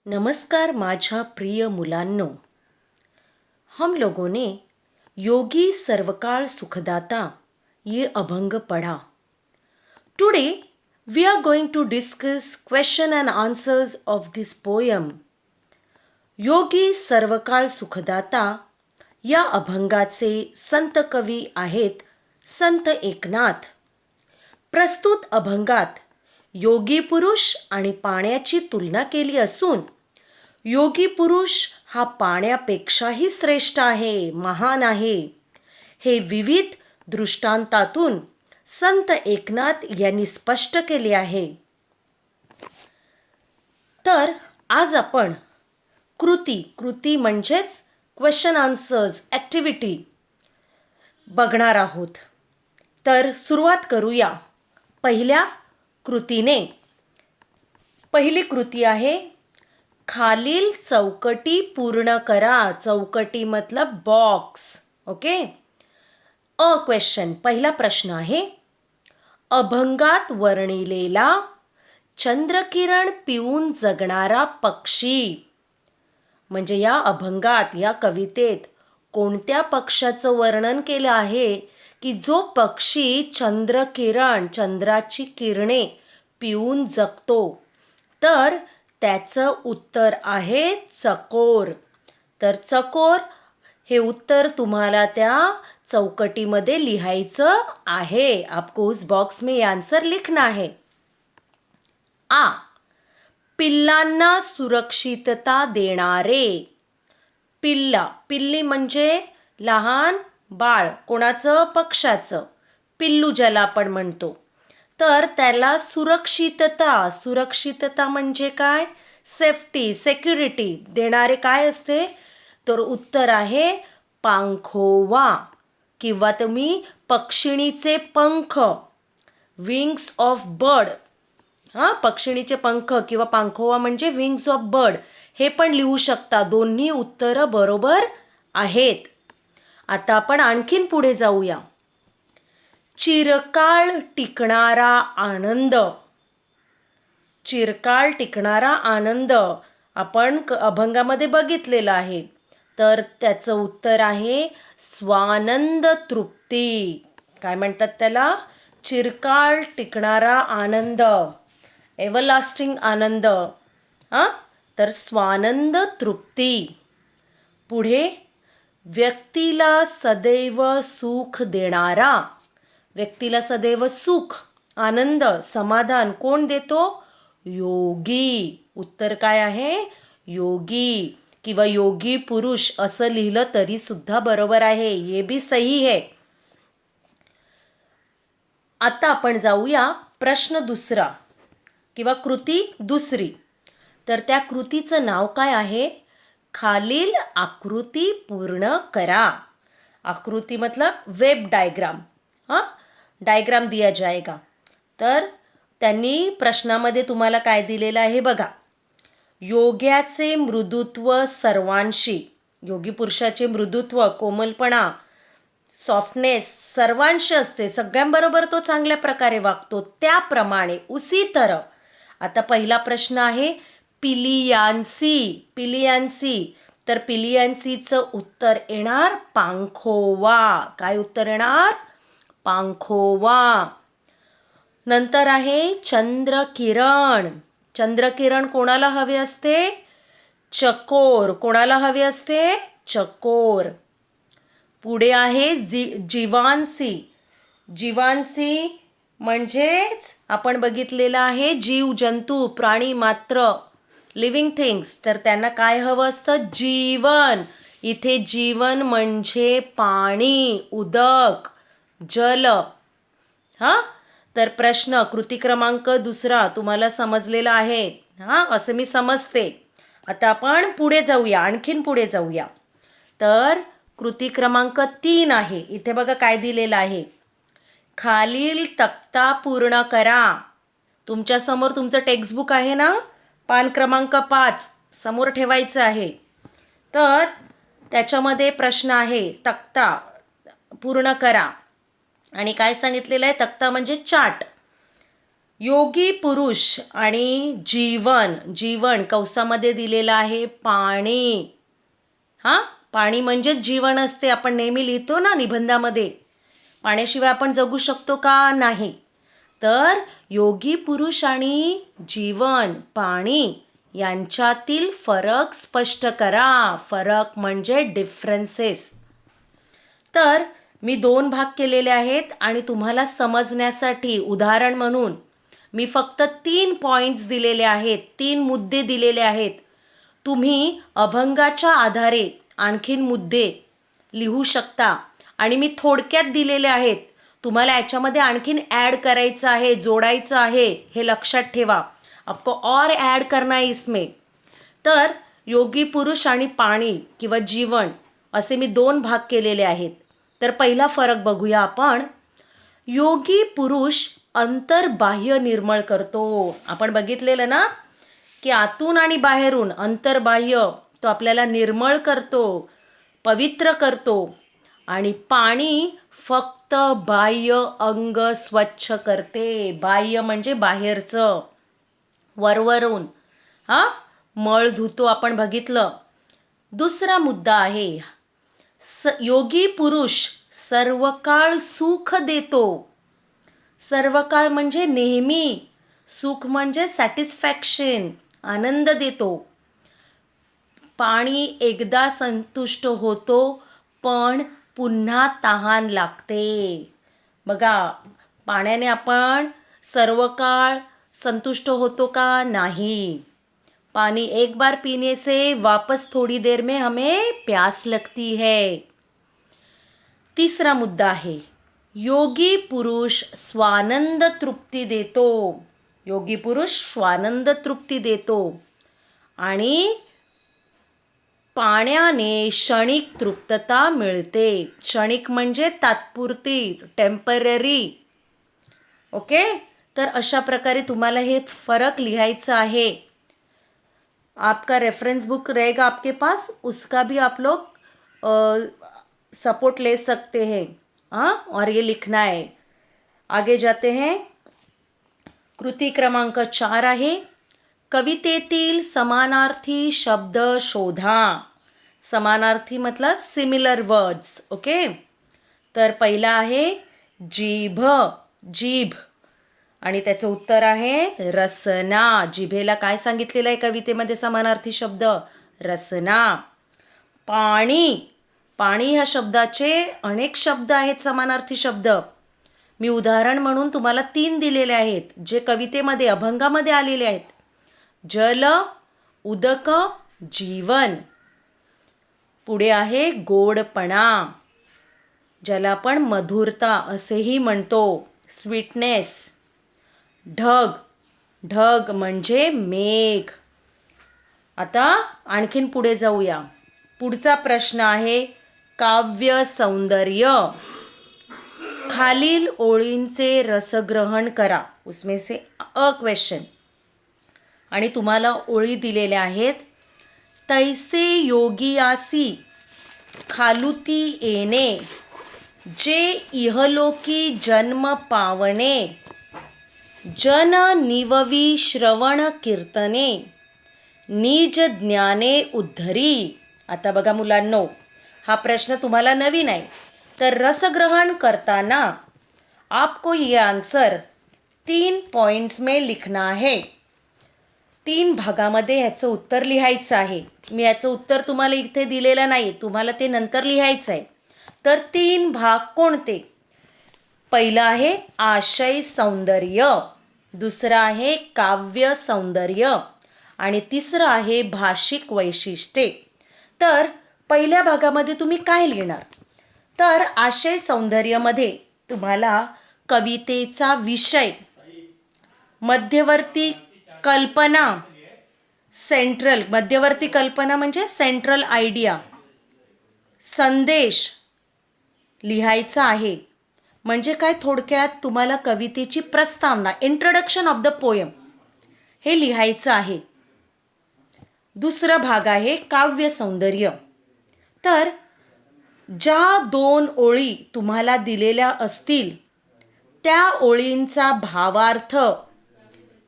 नमस्कार माझ्या प्रिय मुलांनो, हम लोगों ने योगी सर्वकाल सुखदाता ये अभंग पढ़ा. Today we are going to discuss question and answers of this poem. योगी सर्वकाळ सुखदाता या अभंगाचे संत कवी आहेत संत एकनाथ. प्रस्तुत अभंगात योगी पुरुष आणि पाण्याची तुलना केली असून योगी पुरुष हा पाण्यापेक्षाही श्रेष्ठ आहे, महान आहे, हे विविध दृष्टांतातून संत एकनाथ यांनी स्पष्ट केले आहे. तर आज आपण कृती म्हणजेच क्वेश्चन आन्सर्स ॲक्टिव्हिटी बघणार आहोत. तर सुरुवात करूया पहिल्या कृतीने. पहिली कृती आहे खालील चौकटी पूर्ण करा. चौकटी मतलब बॉक्स. ओके. क्वेश्चन, पहिला प्रश्न आहे अभंगात वर्णिलेला चंद्रकिरण पिऊन जगणारा पक्षी. म्हणजे या अभंगात, या कवितेत कोणत्या पक्ष्याचं वर्णन केलं आहे की जो पक्षी चंद्रकिरण, चंद्राची किरणे पिऊन जगतो. तर त्याचं उत्तर आहे चकोर. तर चकोर हे उत्तर तुम्हाला त्या चौकटीमध्ये लिहायचं आहे. आपको उस बॉक्स में आंसर लिखना है. पिल्लांना सुरक्षितता देणारे. पिल्ली म्हणजे लहान बाळ. कोणाचं? पक्षाचं. पिल्लू ज्याला आपण म्हणतो. तर त्याला सुरक्षितता म्हणजे काय? सेफ्टी, सिक्युरिटी देणारे काय असते? तर उत्तर आहे पांखोवा किंवा तुम्ही पक्षिणीचे पंख, विंग्स ऑफ बर्ड. पक्षिणीचे पंख किंवा पांखोवा म्हणजे विंग्स ऑफ बर्ड हे पण लिहू शकता. दोन्ही उत्तरं बरोबर आहेत. आता आपण आणखीन पुढे जाऊया. चिरकाळ टिकणारा आनंद. चिरकाळ टिकणारा आनंद आपण अभंगामध्ये बघितलेला आहे. तर त्याचं उत्तर आहे स्वानंद तृप्ती. काय म्हणतात त्याला? चिरकाळ टिकणारा आनंद, एव्हरलास्टिंग आनंद. तर स्वानंद तृप्ती. पुढे व्यक्तीला सदैव सुख देणारा. व्यक्तीला सदैव सुख, आनंद, समाधान कोण देतो? योगी. उत्तर काय आहे? योगी किंवा योगी पुरुष असं लिहिलं तरी सुद्धा बरोबर आहे. ये भी सही है. आता आपण जाऊया प्रश्न दुसरा किंवा कृती दुसरी. तर त्या कृतीचं नाव काय आहे? खालील आकृती पूर्ण करा. आकृती मतलब वेब डायग्राम. डायग्राम दिया जाएगा. तर त्यांनी प्रश्नामध्ये तुम्हाला काय दिलेलं आहे बघा. योग्याचे मृदुत्व सर्वांशी. योगी पुरुषाचे मृदुत्व, कोमलपणा, सॉफ्टनेस सर्वांशी असते. सगळ्यांबरोबर तो चांगल्या प्रकारे वागतो. त्याप्रमाणे उसी तरह. आता पहिला प्रश्न आहे पिलियांसी. तर पिलियांसीचं उत्तर येणार पांखोवा. काय उत्तर येणार? पांखोवा. नंतर आहे चंद्रकिरण. चंद्रकिरण कोणाला हवे असते? चकोर. कोणाला हवे असते? चकोर. पुढे आहे जीवांसी. जीवांसी म्हणजेच आपण बघितलेलं आहे जीव, जंतू, प्राणी मात्र, लिव्हिंग थिंग्स. तर त्यांना काय हवं असतं? जीवन. इथे जीवन म्हणजे पाणी, उदक, जल. तर प्रश्न कृती क्रमांक दुसरा तुम्हाला समजलेला आहे. असं मी समजते. आता आपण पुढे जाऊया, आणखीन पुढे जाऊया. तर कृती क्रमांक 3 आहे. इथे बघा काय दिलेलं आहे. खालील तक्ता पूर्ण करा. तुमच्यासमोर तुमचं टेक्स्टबुक आहे ना, पान क्रमांक 5 समोर ठेवायचं आहे. तर त्याच्यामध्ये प्रश्न आहे तक्ता पूर्ण करा. आणि काय सांगितलेलं आहे? तक्ता म्हणजे चार्ट. योगी पुरुष आणि जीवन, जीवन कंसामध्ये दिलेलं आहे पाणी. हां, पाणी म्हणजेच जीवन असते. आपण नेहमी लिहितो ना निबंधामध्ये, पाण्याशिवाय आपण जगू शकतो का? नाही. तर योगी पुरुष आणि जीवन, पाणी यांच्यातील फरक स्पष्ट करा. फरक म्हणजे डिफरन्सेस. तर मी 2 भाग केलेले आहेत आणि तुम्हाला समजण्यासाठी उदाहरण म्हणून मी फक्त 3 पॉईंट्स दिलेले आहेत, 3 मुद्दे दिलेले आहेत. तुम्ही अभंगाच्या आधारे आणखीन मुद्दे लिहू शकता आणि मी थोडक्यात दिलेले आहेत. तुम्हाला याच्यामध्ये आणखीन ॲड करायचं आहे, जोडायचं आहे, हे लक्षात ठेवा. आपको और ॲड करना है इसमें. तर योगी पुरुष आणि पाणी किंवा जीवन असे मी 2 भाग केलेले आहेत. तर पहिला फरक बघूया आपण. योगी पुरुष अंतर्बाह्य निर्मळ करतो. आपण बघितलेलं ना की आतून आणि बाहेरून अंतर्बाह्य तो आपल्याला निर्मळ करतो, पवित्र करतो. आणि पाणी फक्त बाह्य अंग स्वच्छ करते. बाह्य म्हणजे बाहेरचं, वरवरून मळ धुतो आपण बघितलं. दुसरा मुद्दा आहे योगी पुरुष सर्व काळ सुख देतो. सर्व काळ म्हणजे नेहमी, सुख म्हणजे सॅटिस्फॅक्शन, आनंद देतो. पाणी एकदा संतुष्ट होतो पण पुन्हा तहान लागते. बघा, पाण्याने आपण सर्व काळ संतुष्ट होतो का? नाही. पानी एक बार पीने से वापस थोड़ी देर में हमें प्यास लगती है. तीसरा मुद्दा आहे योगी पुरुष स्वानंद तृप्ती देतो. योगी पुरुष स्वानंद तृप्ती देतो आणि पाण्याने क्षणिक तृप्तता मिळते. क्षणिक म्हणजे तात्पुरती, टेम्पररी. ओके, तर अशा प्रकारे तुम्हाला हे फरक लिहायचा आहे. आपका रेफरेंस बुक रहेगा आपके पास, उसका भी आप लोग सपोर्ट ले सकते हैं. और ये लिखना है. आगे जाते हैं. कृती क्रमांक 4 आहे कवितेतील समानार्थी शब्द शोधा. समानार्थी मतलब सिमिलर वर्ड्स. ओके, तर पहिला आहे जीभ, जीभ, आणि त्याचं उत्तर आहे रसना. जिभेला काय सांगितलेलं आहे कवितेमध्ये समानार्थी शब्द? रसना. पाणी, पाणी ह्या शब्दाचे अनेक शब्द आहेत समानार्थी शब्द. मी उदाहरण म्हणून तुम्हाला 3 दिलेले आहेत जे कवितेमध्ये अभंगामध्ये आलेले आहेत. जल, उदक, जीवन. पुढे आहे गोडपणा, ज्याला आपण मधुरता असेही म्हणतो, स्वीटनेस. ढग, ढग म्हणजे मेघ. आता आणखीन पुढे जाऊया. पुढचा प्रश्न आहे काव्य सौंदर्य. खालील ओळींचे रसग्रहण करा. उसमें से अ क्वेश्चन. आणि तुम्हाला ओळी दिलेल्या आहेत. तैसे योगियासी खालुती येणे, जे इहलोकी जन्म पावणे, जन निववी श्रवण कीर्तने, निज ज्ञाने उद्धरी. आता बघा मुलांनो, हा प्रश्न तुम्हाला नवीन आहे. तर रसग्रहण करताना आपको ये आंसर 3 पॉइंट्स में लिखना है. 3 भागामध्ये ह्याचं उत्तर लिहायचं आहे. मी याचं उत्तर तुम्हाला इथे दिलेलं नाही, तुम्हाला ते नंतर लिहायचं आहे. तर 3 भाग कोणते? पहिला आहे आशय सौंदर्य, दुसरा आहे काव्य सौंदर्य आणि तिसरं आहे भाषिक वैशिष्ट्ये. तर पहिल्या भागामध्ये तुम्ही काय लिहिणार? तर आशय सौंदर्यामध्ये तुम्हाला कवितेचा विषय, मध्यवर्ती कल्पना, सेंट्रल, मध्यवर्ती कल्पना म्हणजे सेंट्रल आयडिया, संदेश लिहायचा आहे. म्हणजे काय, थोडक्यात तुम्हाला कवितेची प्रस्तावना, इंट्रोडक्शन ऑफ द पोयम, हे लिहायचं आहे. दुसरा भाग आहे काव्य सौंदर्य. तर ज्या 2 ओळी तुम्हाला दिलेल्या असतील त्या ओळींचा भावार्थ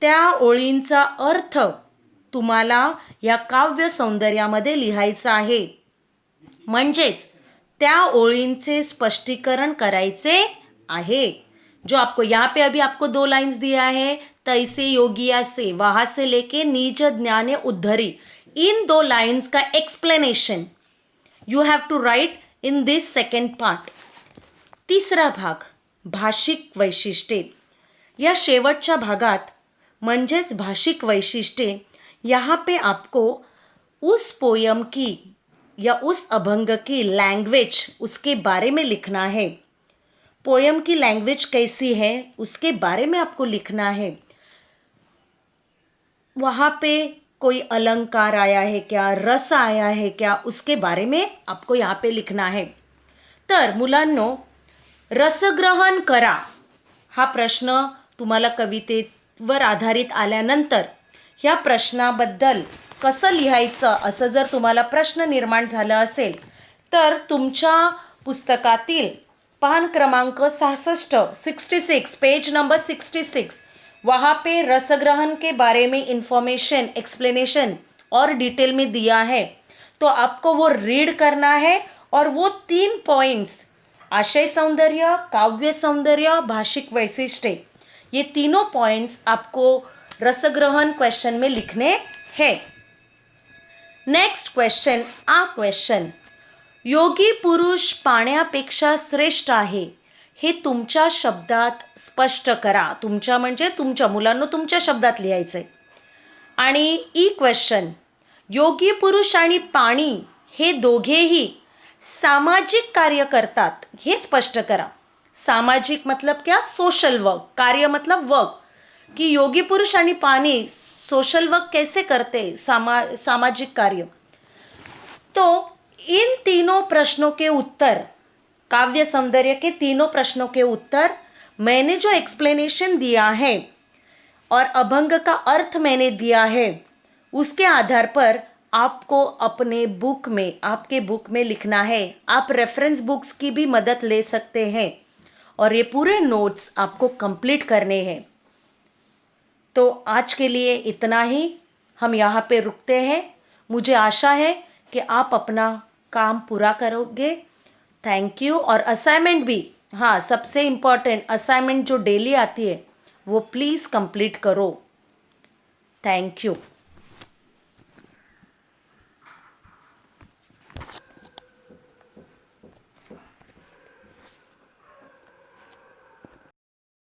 त्या ओळींचा अर्थ तुम्हाला या काव्य सौंदर्यामध्ये लिहायचा आहे. म्हणजेच त्या ओळींचे स्पष्टीकरण करायचे आहे. जो आपको यहाँ पे अभी आपको 2 लाइन्स दिया है, तैसे योगिया से, वहां से लेके निज ज्ञाने उद्धरी. इन 2 लाइन्स का explanation you have to write in this second part. तिसरा भाग भाषिक वैशिष्ट्ये. या शेवटच्या भागात म्हणजेच भाषिक वैशिष्ट्ये, यहाँ पे आपको उस पोयम की या उस अभंग की लैंग्वेज उसके बारे में लिखना है. पोयम की लैंग्वेज कैसी है उसके बारे में आपको लिखना है. वहाँ पे कोई अलंकार आया है क्या, रस आया है क्या, उसके बारे में आपको यहाँ पे लिखना है. तर मुलांनो, रसग्रहण करा हा प्रश्न तुम्हाला कवितेवर आधारित आल्यानंतर ह्या प्रश्नाबद्दल कसं लिहायचं असं जर तुम्हाला प्रश्न निर्माण झाला असेल तर तुमच्या पुस्तकातील पान क्रमांक 66 पेज नंबर 66, वहाँ पे रसग्रहण के बारे में इंफॉर्मेशन, एक्सप्लेनेशन और डिटेल में दिया है. तो आपको वो रीड करना है और वो 3 पॉइंट्स, आशय सौंदर्य, काव्य सौंदर्य, भाषिक वैशिष्ट्य, ये तीनों पॉइंट्स आपको रसग्रहण क्वेश्चन में लिखने हैं. नेक्स्ट क्वेश्चन, आ क्वेश्चन, योगी पुरुष पाण्यापेक्षा श्रेष्ठ आहे हे तुमच्या शब्दात स्पष्ट करा. तुमच्या म्हणजे तुमच्या मुलांना तुमच्या शब्दात लिहायचंय. आणि ई क्वेश्चन, योगी पुरुष आणि पाणी हे दोघेही सामाजिक कार्य करतात हे स्पष्ट करा. सामाजिक मतलब क्या, सोशल वर्क. कार्य मतलब वर्क, कि योगी पुरुष आणि पानी सोशल वर्क कैसे करते, सामाजिक कार्य. तो इन तीनों प्रश्नों के उत्तर, काव्य सौंदर्य के तीनों प्रश्नों के उत्तर मैंने जो एक्सप्लेनेशन दिया है और अभंग का अर्थ मैंने दिया है, उसके आधार पर आपको अपने बुक में, आपके बुक में लिखना है. आप रेफरेंस बुक्स की भी मदद ले सकते हैं और ये पूरे नोट्स आपको कंप्लीट करने हैं. तो आज के लिए इतना ही, हम यहाँ पे रुकते हैं. मुझे आशा है कि आप अपना काम पूरा करोगे. Thank you. और असाइनमेंट भी, हाँ, सबसे इम्पॉर्टेंट असाइनमेंट जो डेली आती है वो प्लीज़ कंप्लीट करो. Thank you.